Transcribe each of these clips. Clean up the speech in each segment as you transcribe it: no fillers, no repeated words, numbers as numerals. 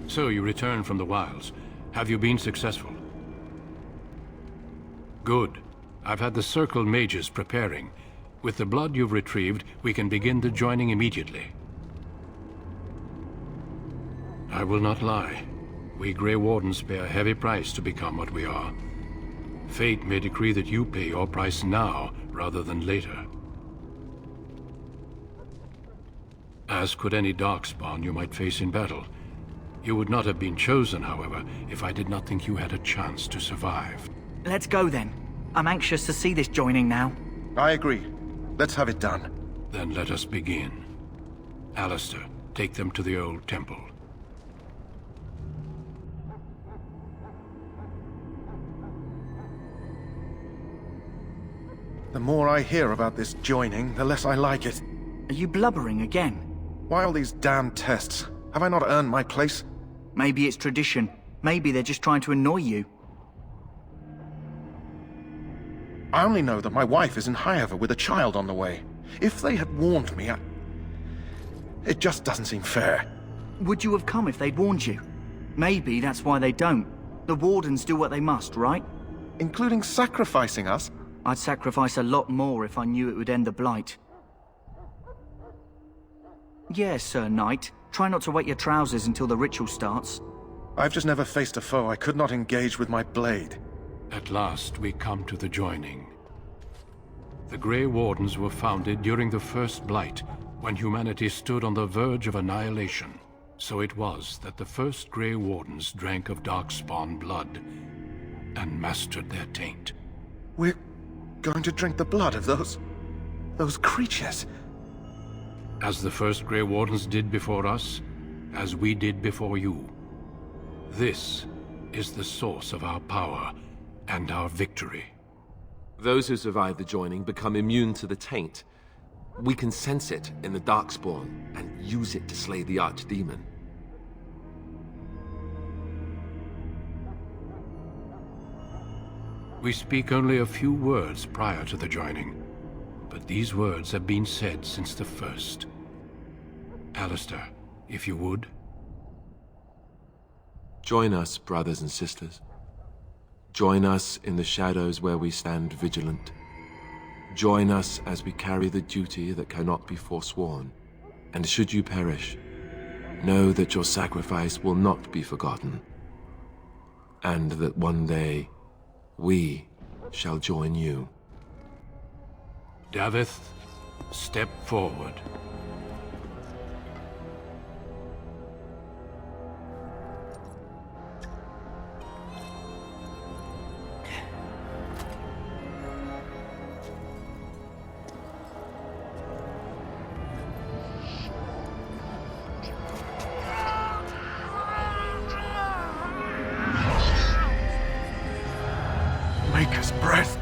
So you returned from the wilds. Have you been successful? Good. I've had the Circle mages preparing. With the blood you've retrieved, we can begin the joining immediately. I will not lie. We Grey Wardens pay a heavy price to become what we are. Fate may decree that you pay your price now, rather than later. As could any darkspawn you might face in battle. You would not have been chosen, however, if I did not think you had a chance to survive. Let's go then. I'm anxious to see this joining now. I agree. Let's have it done. Then let us begin. Alistair, take them to the old temple. The more I hear about this joining, the less I like it. Are you blubbering again? Why all these damn tests? Have I not earned my place? Maybe it's tradition. Maybe they're just trying to annoy you. I only know that my wife is in Highover with a child on the way. If they had warned me, it just doesn't seem fair. Would you have come if they'd warned you? Maybe that's why they don't. The Wardens do what they must, right? Including sacrificing us? I'd sacrifice a lot more if I knew it would end the Blight. Yes, Sir Knight. Try not to wet your trousers until the ritual starts. I've just never faced a foe I could not engage with my blade. At last, we come to the joining. The Grey Wardens were founded during the First Blight, when humanity stood on the verge of annihilation. So it was that the first Grey Wardens drank of Darkspawn blood and mastered their taint. We're going to drink the blood of those creatures. As the first Grey Wardens did before us, as we did before you. This is the source of our power and our victory. Those who survive the joining become immune to the taint. We can sense it in the Darkspawn and use it to slay the Archdemon. We speak only a few words prior to the joining, but these words have been said since the first. Alistair, if you would. Join us, brothers and sisters. Join us in the shadows where we stand vigilant. Join us as we carry the duty that cannot be forsworn. And should you perish, know that your sacrifice will not be forgotten. And that one day, we shall join you. Davith, step forward. Maker's breath.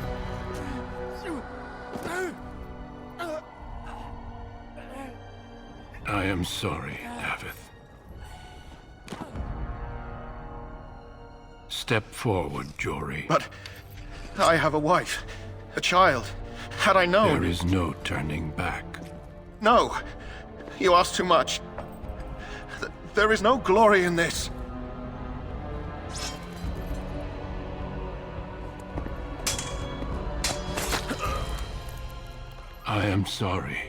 I am sorry, Davith. Step forward, Jory. But I have a wife, a child. Had I known... There is no turning back. No! You ask too much. There is no glory in this. I am sorry.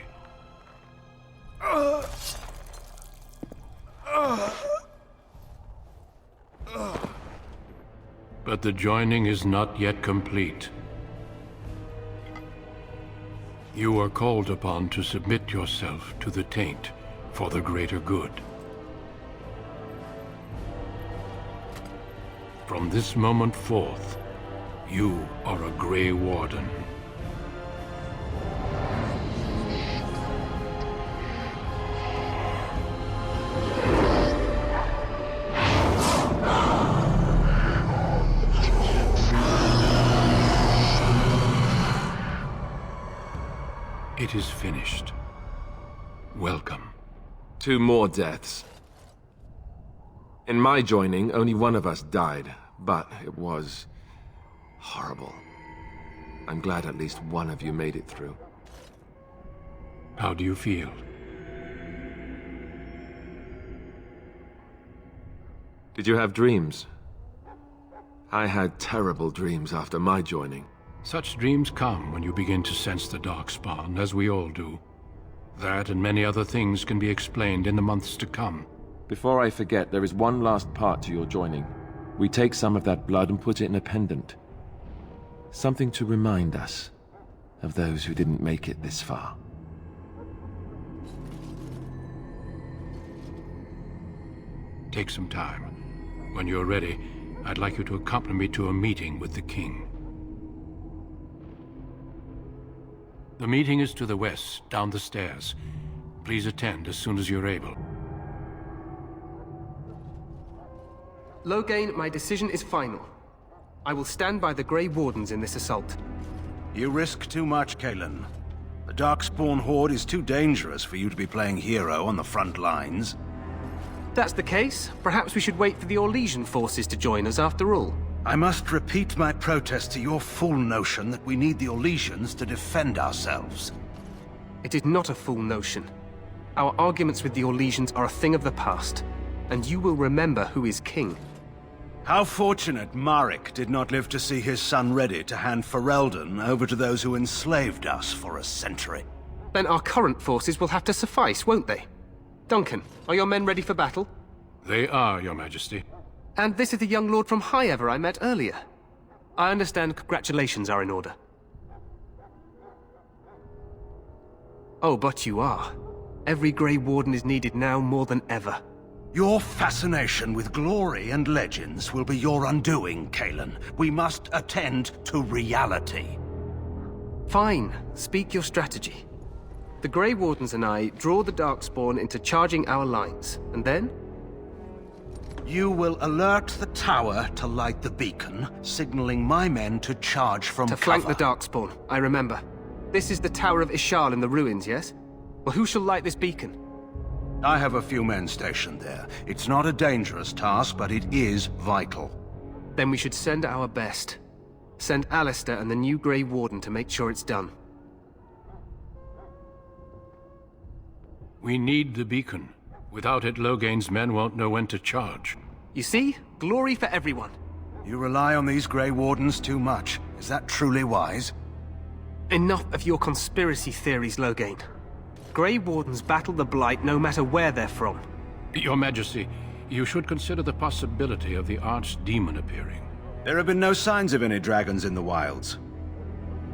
But the joining is not yet complete. You are called upon to submit yourself to the taint for the greater good. From this moment forth, you are a Grey Warden. It is finished. Welcome. 2 more deaths. In my joining, only one of us died, but it was horrible. I'm glad at least one of you made it through. How do you feel? Did you have dreams? I had terrible dreams after my joining. Such dreams come when you begin to sense the Darkspawn, as we all do. That and many other things can be explained in the months to come. Before I forget, there is one last part to your joining. We take some of that blood and put it in a pendant. Something to remind us of those who didn't make it this far. Take some time. When you're ready, I'd like you to accompany me to a meeting with the king. The meeting is to the west, down the stairs. Please attend as soon as you're able. Loghain, my decision is final. I will stand by the Grey Wardens in this assault. You risk too much, Kalen. The Darkspawn Horde is too dangerous for you to be playing hero on the front lines. If that's the case, perhaps we should wait for the Orlesian forces to join us after all. I must repeat my protest to your fool notion that we need the Orlesians to defend ourselves. It is not a fool notion. Our arguments with the Orlesians are a thing of the past, and you will remember who is king. How fortunate Marek did not live to see his son ready to hand Ferelden over to those who enslaved us for a century. Then our current forces will have to suffice, won't they? Duncan, are your men ready for battle? They are, Your Majesty. And this is the young lord from Highever I met earlier. I understand congratulations are in order. Oh, but you are. Every Grey Warden is needed now more than ever. Your fascination with glory and legends will be your undoing, Kalen. We must attend to reality. Fine. Speak your strategy. The Grey Wardens and I draw the Darkspawn into charging our lines, and then? You will alert the tower to light the beacon, signaling my men to charge from cover. To flank the Darkspawn, I remember. This is the Tower of Ishal in the ruins, yes? Well, who shall light this beacon? I have a few men stationed there. It's not a dangerous task, but it is vital. Then we should send our best. Send Alistair and the new Grey Warden to make sure it's done. We need the beacon. Without it, Loghain's men won't know when to charge. You see? Glory for everyone. You rely on these Grey Wardens too much. Is that truly wise? Enough of your conspiracy theories, Loghain. Grey Wardens battle the Blight no matter where they're from. Your Majesty, you should consider the possibility of the Archdemon appearing. There have been no signs of any dragons in the wilds.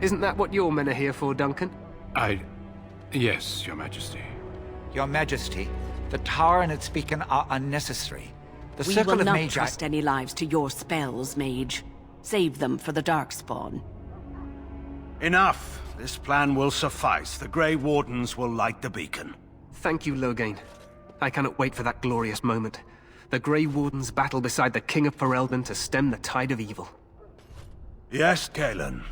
Isn't that what your men are here for, Duncan? Yes, Your Majesty. Your Majesty, the tower and its beacon are unnecessary. The We circle will of not Magi... trust any lives to your spells, Mage. Save them for the Darkspawn. Enough! This plan will suffice. The Grey Wardens will light the beacon. Thank you, Loghain. I cannot wait for that glorious moment. The Grey Wardens battle beside the King of Ferelden to stem the tide of evil. Yes, Kalen.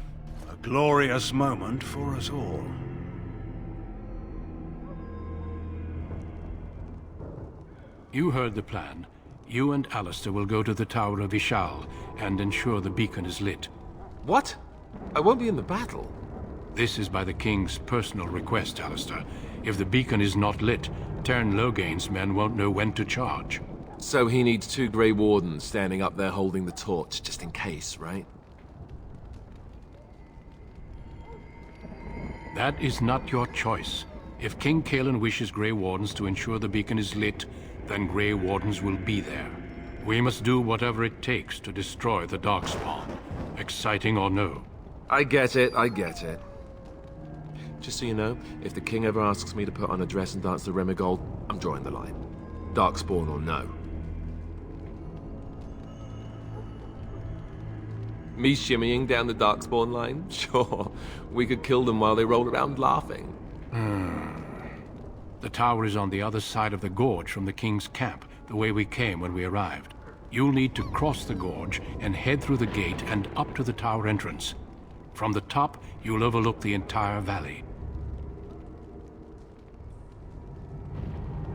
A glorious moment for us all. You heard the plan. You and Alistair will go to the Tower of Ishal and ensure the beacon is lit. What? I won't be in the battle. This is by the King's personal request, Alistair. If the beacon is not lit, Tern Loghain's men won't know when to charge. So he needs 2 Grey Wardens standing up there holding the torch, just in case, right? That is not your choice. If King Kalen wishes Grey Wardens to ensure the beacon is lit, then Grey Wardens will be there. We must do whatever it takes to destroy the Darkspawn, exciting or no. I get it, I get it. Just so you know, if the king ever asks me to put on a dress and dance the Remigold, I'm drawing the line. Darkspawn or no. Me shimmying down the Darkspawn line? Sure, we could kill them while they roll around laughing. The tower is on the other side of the gorge from the King's camp, the way we came when we arrived. You'll need to cross the gorge and head through the gate and up to the tower entrance. From the top, you'll overlook the entire valley.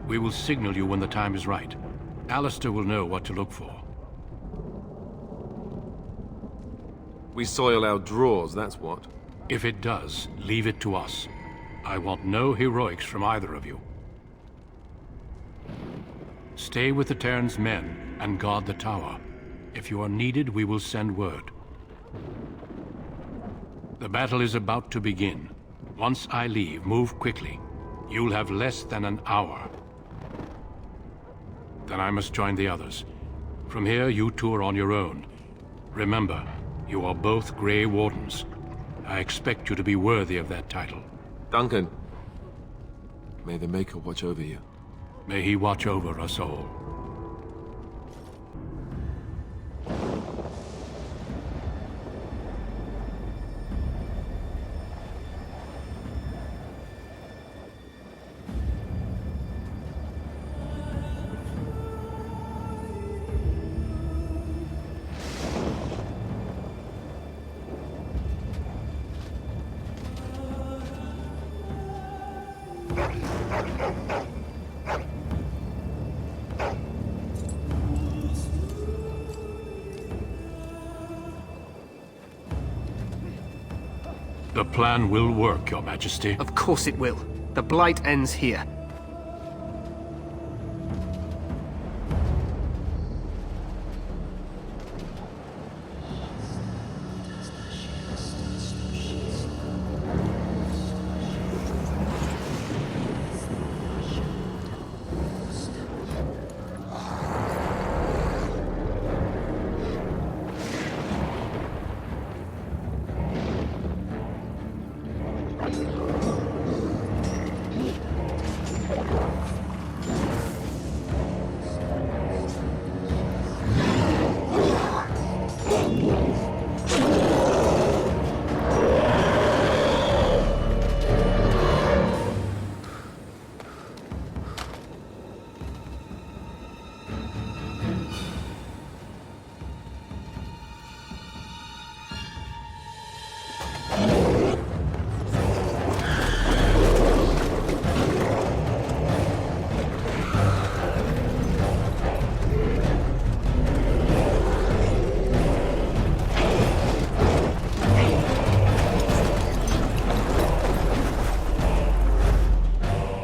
We will signal you when the time is right. Alistair will know what to look for. We soil our drawers, that's what. If it does, leave it to us. I want no heroics from either of you. Stay with the Terran's men and guard the tower. If you are needed, we will send word. The battle is about to begin. Once I leave, move quickly. You'll have less than an hour. Then I must join the others. From here, you two are on your own. Remember, you are both Grey Wardens. I expect you to be worthy of that title. Duncan, may the Maker watch over you. May he watch over us all. The plan will work, Your Majesty. Of course it will. The Blight ends here.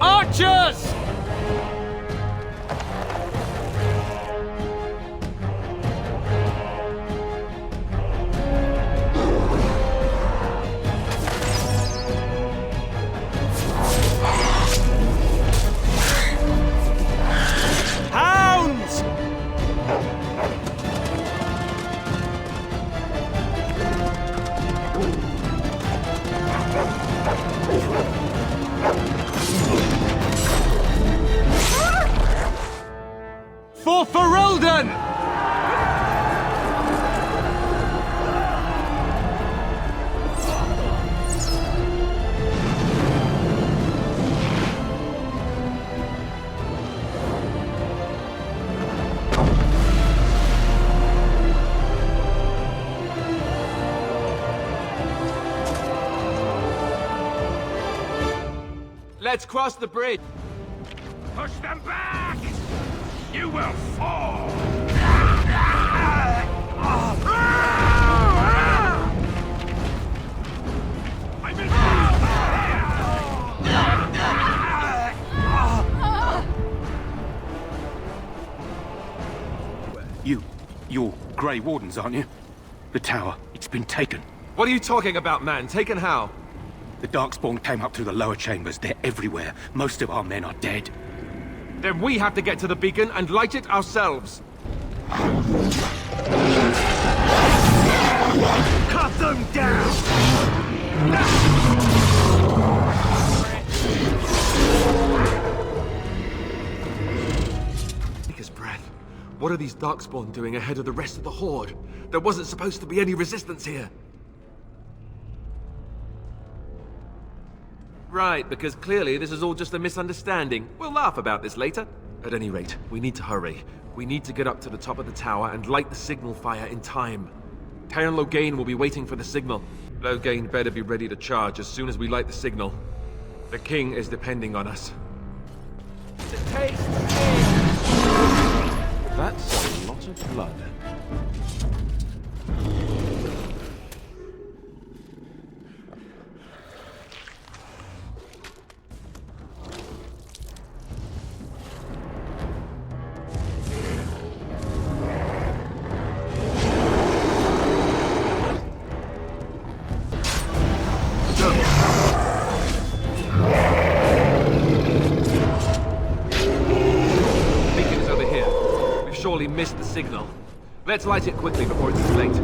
Archers! Hounds! For Ferelden! Let's cross the bridge. Push them back! You will fall! You're Grey Wardens, aren't you? The tower, it's been taken. What are you talking about, man? Taken how? The Darkspawn came up through the lower chambers. They're everywhere. Most of our men are dead. Then we have to get to the beacon and light it ourselves. Cut them down! Take his breath. What are these Darkspawn doing ahead of the rest of the Horde? There wasn't supposed to be any resistance here. Right, because clearly this is all just a misunderstanding. We'll laugh about this later. At any rate, we need to hurry. We need to get up to the top of the tower and light the signal fire in time. Terran Loghain will be waiting for the signal. Loghain better be ready to charge as soon as we light the signal. The king is depending on us. That's a lot of blood. surely missed the signal. Let's light it quickly before it's too late.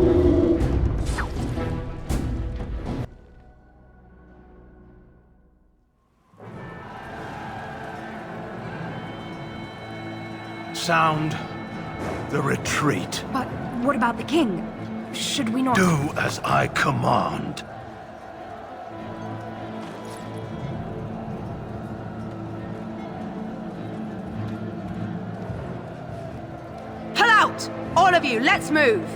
Sound the retreat. But what about the king? Should we not... Do as I command. Pull out! All of you, let's move!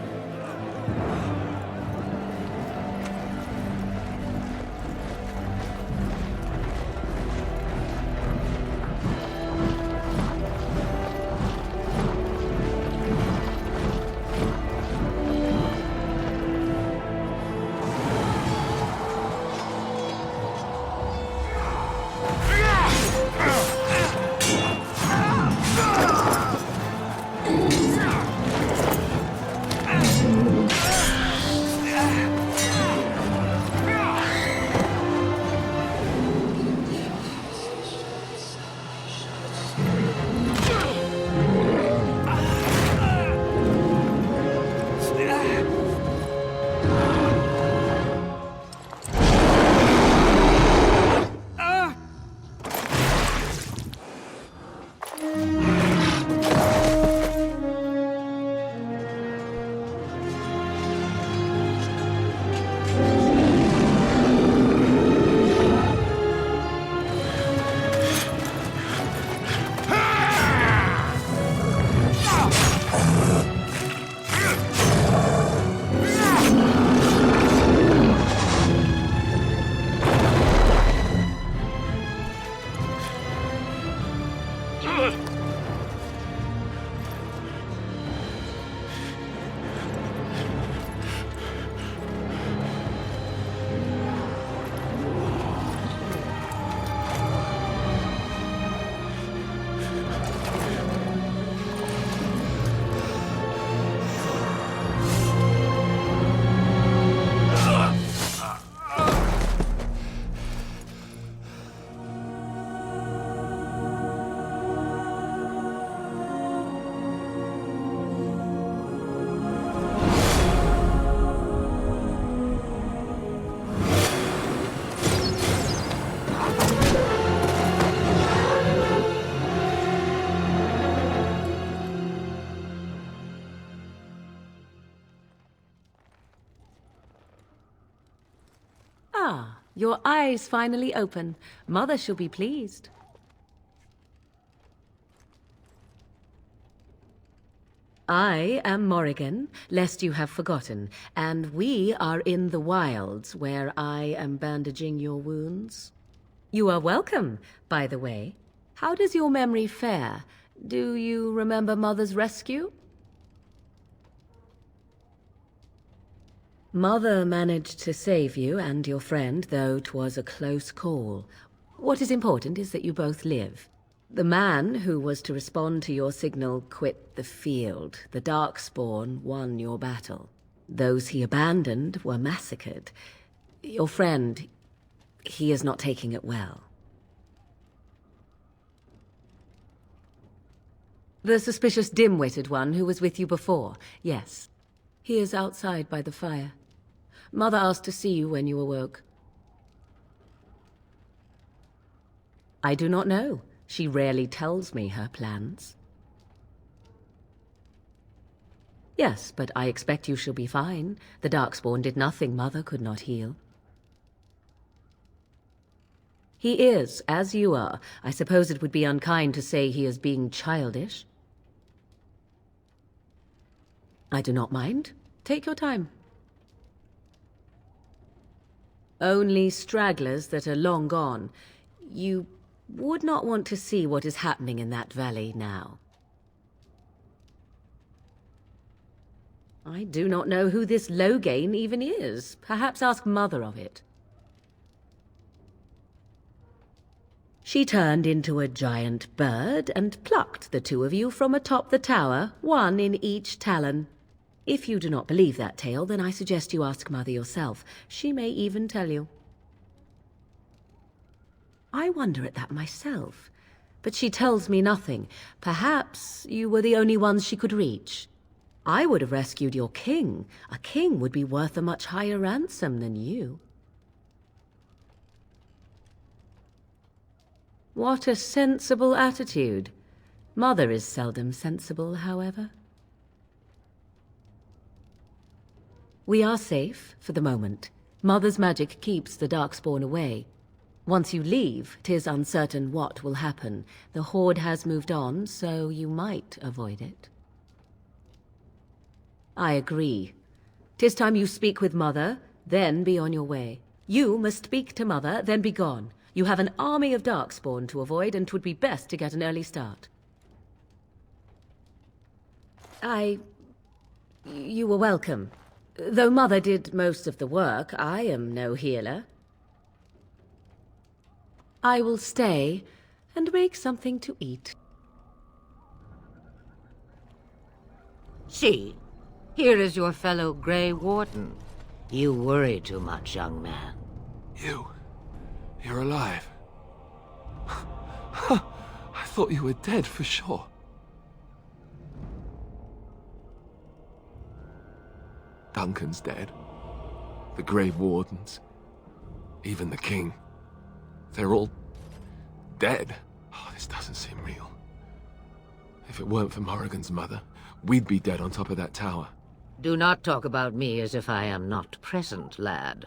Ah, your eyes finally open. Mother shall be pleased. I am Morrigan, lest you have forgotten, and we are in the wilds where I am bandaging your wounds. You are welcome, by the way. How does your memory fare? Do you remember Mother's rescue? Mother managed to save you and your friend, though 'twas a close call. What is important is that you both live. The man who was to respond to your signal quit the field. The Darkspawn won your battle. Those he abandoned were massacred. Your friend, he is not taking it well. The suspicious dim-witted one who was with you before, yes. He is outside by the fire. Mother asked to see you when you awoke. I do not know. She rarely tells me her plans. Yes, but I expect you shall be fine. The Darkspawn did nothing Mother could not heal. He is, as you are. I suppose it would be unkind to say he is being childish. I do not mind. Take your time. Only stragglers that are long gone. You would not want to see what is happening in that valley now. I do not know who this Loghain even is. Perhaps ask Mother of it. She turned into a giant bird and plucked the two of you from atop the tower, one in each talon. If you do not believe that tale, then I suggest you ask Mother yourself. She may even tell you. I wonder at that myself. but she tells me nothing. Perhaps you were the only ones she could reach. I would have rescued your king. A king would be worth a much higher ransom than you. What a sensible attitude. Mother is seldom sensible, however. We are safe, for the moment. Mother's magic keeps the Darkspawn away. Once you leave, 'tis uncertain what will happen. The Horde has moved on, so you might avoid it. I agree. 'Tis time you speak with Mother, then be on your way. You must speak to Mother, then be gone. You have an army of Darkspawn to avoid, and 'twould be best to get an early start. You were welcome. Though Mother did most of the work, I am no healer. I will stay and make something to eat. See, here is your fellow Grey Warden. You worry too much, young man. You're alive. I thought you were dead for sure. Duncan's dead. The Grey Wardens. Even the King. They're all dead. Oh, this doesn't seem real. If it weren't for Morrigan's mother, we'd be dead on top of that tower. Do not talk about me as if I am not present, lad.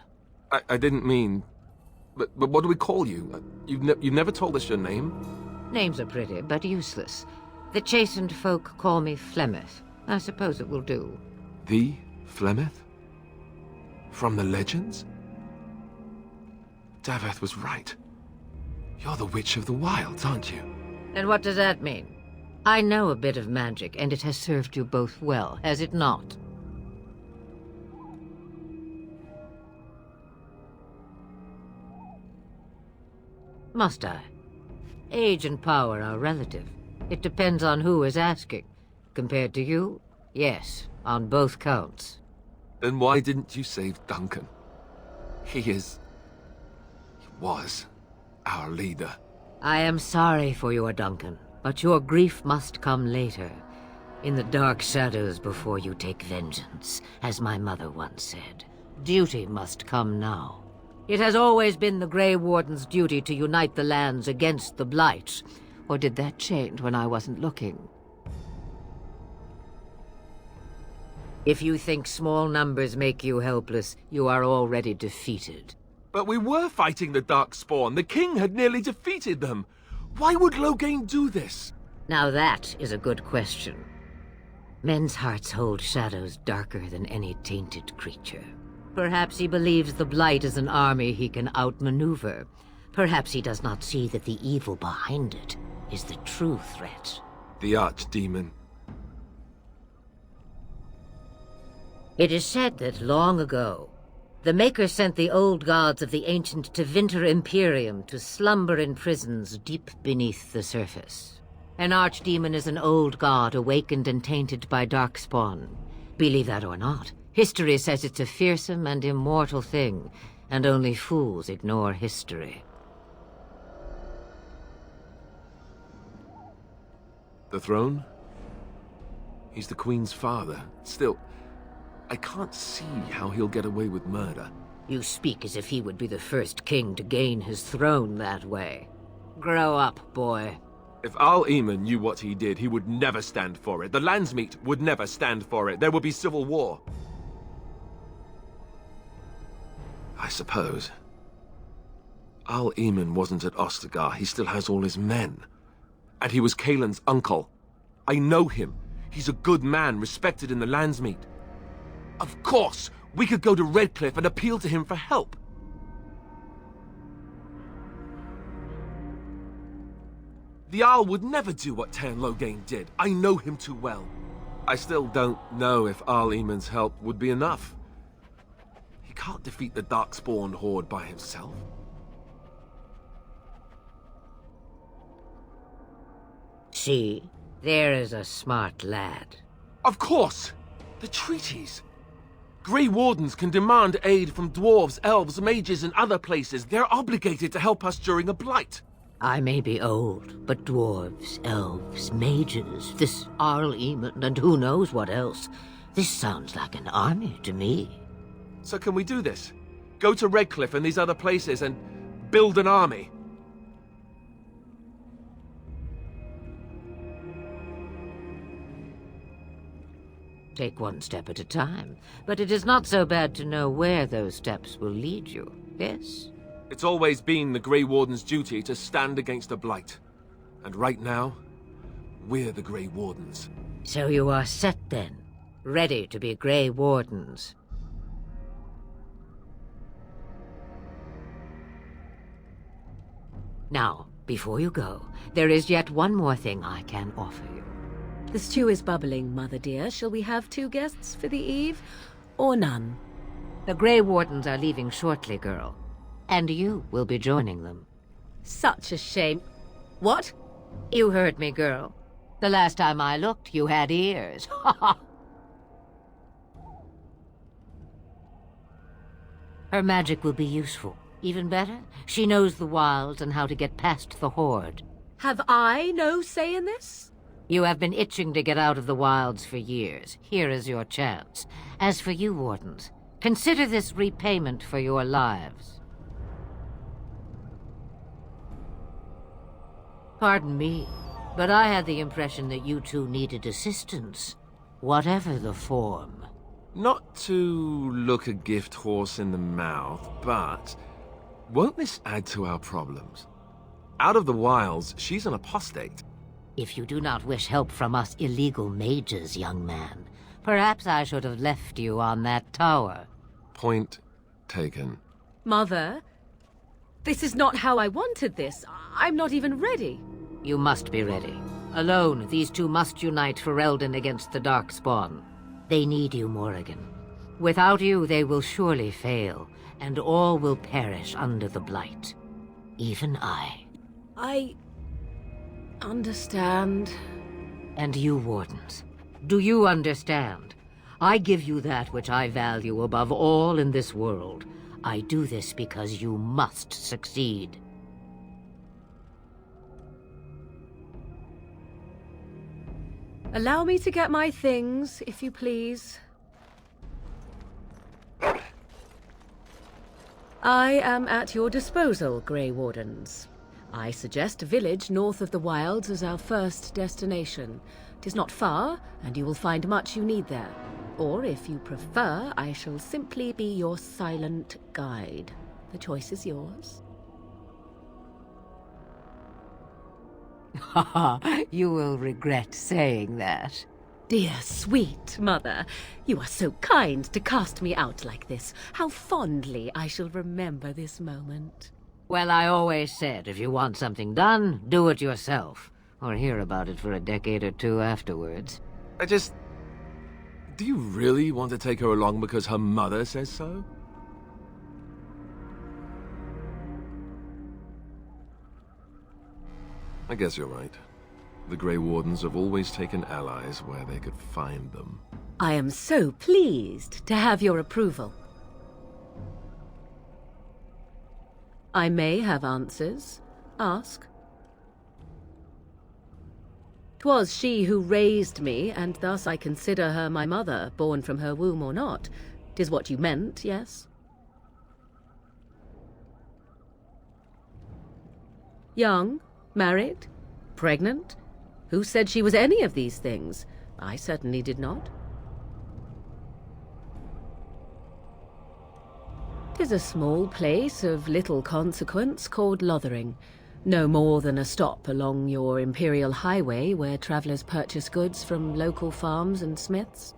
I didn't mean... But what do we call you? You've never told us your name? Names are pretty, but useless. The chastened folk call me Flemeth. I suppose it will do. The Flemeth? From the legends? Daveth was right. You're the Witch of the Wilds, aren't you? And what does that mean? I know a bit of magic, and it has served you both well, has it not? Must I? Age and power are relative. It depends on who is asking. Compared to you, yes, on both counts. Then why didn't you save Duncan? He was our leader. I am sorry for your Duncan, but your grief must come later. In the dark shadows before you take vengeance, as my mother once said. Duty must come now. It has always been the Grey Warden's duty to unite the lands against the Blight. Or did that change when I wasn't looking? If you think small numbers make you helpless, you are already defeated. But we were fighting the Darkspawn. The King had nearly defeated them. Why would Loghain do this? Now that is a good question. Men's hearts hold shadows darker than any tainted creature. Perhaps he believes the Blight is an army he can outmaneuver. Perhaps he does not see that the evil behind it is the true threat. The Archdemon. It is said that long ago, the Maker sent the old gods of the ancient Tevinter Imperium to slumber in prisons deep beneath the surface. An archdemon is an old god awakened and tainted by Darkspawn. Believe that or not, history says it's a fearsome and immortal thing, and only fools ignore history. The throne? He's the Queen's father. Still, I can't see how he'll get away with murder. You speak as if he would be the first king to gain his throne that way. Grow up, boy. If Al-Eamon knew what he did, he would never stand for it. The Landsmeet would never stand for it. There would be civil war. I suppose. Al-Eamon wasn't at Ostagar. He still has all his men. And he was Kaelin's uncle. I know him. He's a good man, respected in the Landsmeet. Of course, we could go to Redcliffe and appeal to him for help. The Jarl would never do what Tairn Loghain did. I know him too well. I still don't know if Al-Eamon's help would be enough. He can't defeat the Darkspawn Horde by himself. See, there is a smart lad. Of course! The treaties! Grey Wardens can demand aid from dwarves, elves, mages, and other places. They're obligated to help us during a blight. I may be old, but dwarves, elves, mages, this Arl Eamon, and who knows what else. This sounds like an army to me. So can we do this? Go to Redcliffe and these other places and build an army? Take one step at a time, but it is not so bad to know where those steps will lead you, yes? It's always been the Grey Warden's duty to stand against the Blight. And right now, we're the Grey Wardens. So you are set then, ready to be Grey Wardens. Now, before you go, there is yet one more thing I can offer you. The stew is bubbling, Mother dear. Shall we have 2 guests for the eve, or none? The Grey Wardens are leaving shortly, girl. And you will be joining them. Such a shame. What? You heard me, girl. The last time I looked, you had ears. Ha ha! Her magic will be useful. Even better, she knows the wilds and how to get past the Horde. Have I no say in this? You have been itching to get out of the wilds for years. Here is your chance. As for you, Wardens, consider this repayment for your lives. Pardon me, but I had the impression that you two needed assistance, whatever the form. Not to look a gift horse in the mouth, but won't this add to our problems? Out of the wilds, she's an apostate. If you do not wish help from us illegal mages, young man, perhaps I should have left you on that tower. Point taken. Mother, this is not how I wanted this. I'm not even ready. You must be ready. Alone, these two must unite Ferelden against the Darkspawn. They need you, Morrigan. Without you, they will surely fail, and all will perish under the Blight. Even I. I understand. And you, Wardens, do you understand? I give you that which I value above all in this world. I do this because you must succeed. Allow me to get my things, if you please. I am at your disposal, Grey Wardens. I suggest a village north of the wilds as our first destination. 'Tis not far, and you will find much you need there. Or, if you prefer, I shall simply be your silent guide. The choice is yours. Haha, you will regret saying that. Dear, sweet mother, you are so kind to cast me out like this. How fondly I shall remember this moment. Well, I always said, if you want something done, do it yourself. Or hear about it for a decade or two afterwards. Do you really want to take her along because her mother says so? I guess you're right. The Grey Wardens have always taken allies where they could find them. I am so pleased to have your approval. I may have answers. Ask. 'Twas she who raised me, and thus I consider her my mother, born from her womb or not. 'Tis what you meant, yes? Young? Married? Pregnant? Who said she was any of these things? I certainly did not. 'Tis a small place of little consequence called Lothering. No more than a stop along your Imperial Highway where travelers purchase goods from local farms and smiths.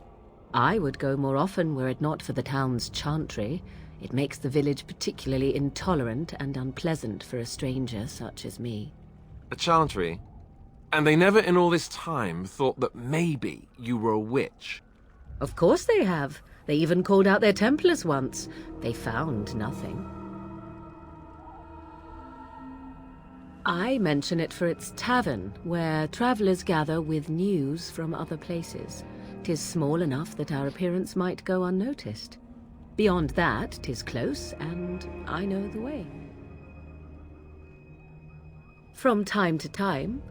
I would go more often were it not for the town's chantry. It makes the village particularly intolerant and unpleasant for a stranger such as me. A chantry? And they never in all this time thought that maybe you were a witch? Of course they have. They even called out their Templars once. They found nothing. I mention it for its tavern, where travelers gather with news from other places. 'Tis small enough that our appearance might go unnoticed. Beyond that, 'tis close, and I know the way. 'Tis small enough that our appearance might go unnoticed. Beyond that, 'tis close, and I know the way. 'Tis small enough that our appearance might go unnoticed. Beyond that, 'tis close, and I know the way. 'Tis small enough that our appearance might go unnoticed. Beyond that, 'tis close, and I know the way. From time to time.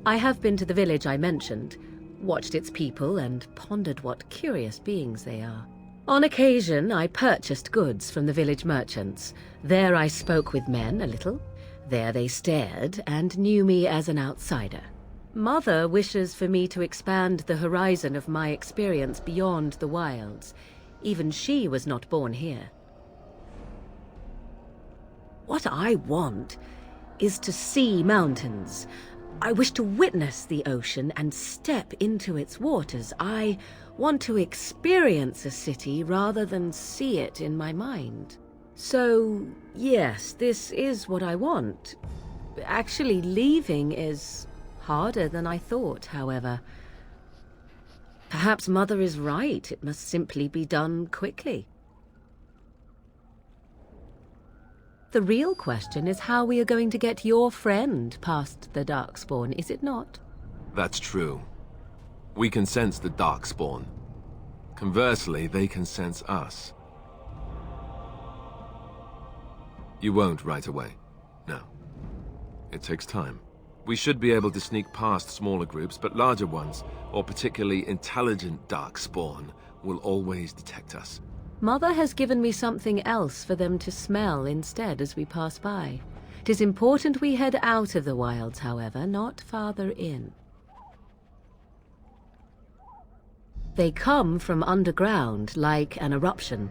I have been to the village I mentioned, watched its people, and pondered what curious beings they are. On occasion, I purchased goods from the village merchants. There I spoke with men a little. There they stared and knew me as an outsider. Mother wishes for me to expand the horizon of my experience beyond the wilds. Even she was not born here. What I want is to see mountains. I wish to witness the ocean and step into its waters. I want to experience a city rather than see it in my mind. So, yes, this is what I want. Actually, leaving is harder than I thought, however. Perhaps Mother is right. It must simply be done quickly. The real question is how we are going to get your friend past the Darkspawn, is it not? That's true. We can sense the Darkspawn. Conversely, they can sense us. You won't right away. No. It takes time. We should be able to sneak past smaller groups, but larger ones, or particularly intelligent Darkspawn, will always detect us. Mother has given me something else for them to smell instead as we pass by. It is important we head out of the wilds, however, not farther in. They come from underground, like an eruption.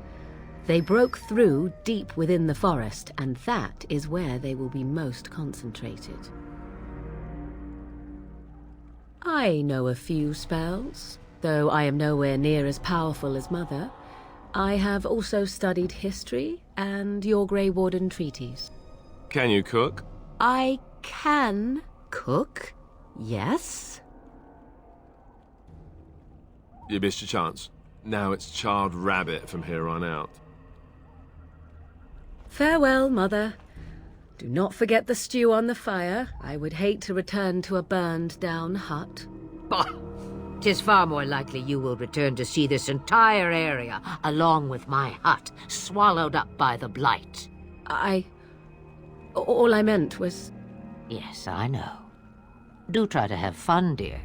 They broke through deep within the forest, and that is where they will be most concentrated. I know a few spells, though I am nowhere near as powerful as Mother. I have also studied history and your Grey Warden treaties. Can you cook? I can cook, yes. You missed your chance. Now it's charred rabbit from here on out. Farewell, Mother. Do not forget the stew on the fire. I would hate to return to a burned-down hut. Bah! 'Tis far more likely you will return to see this entire area, along with my hut, swallowed up by the blight. All I meant was... Yes, I know. Do try to have fun, dear.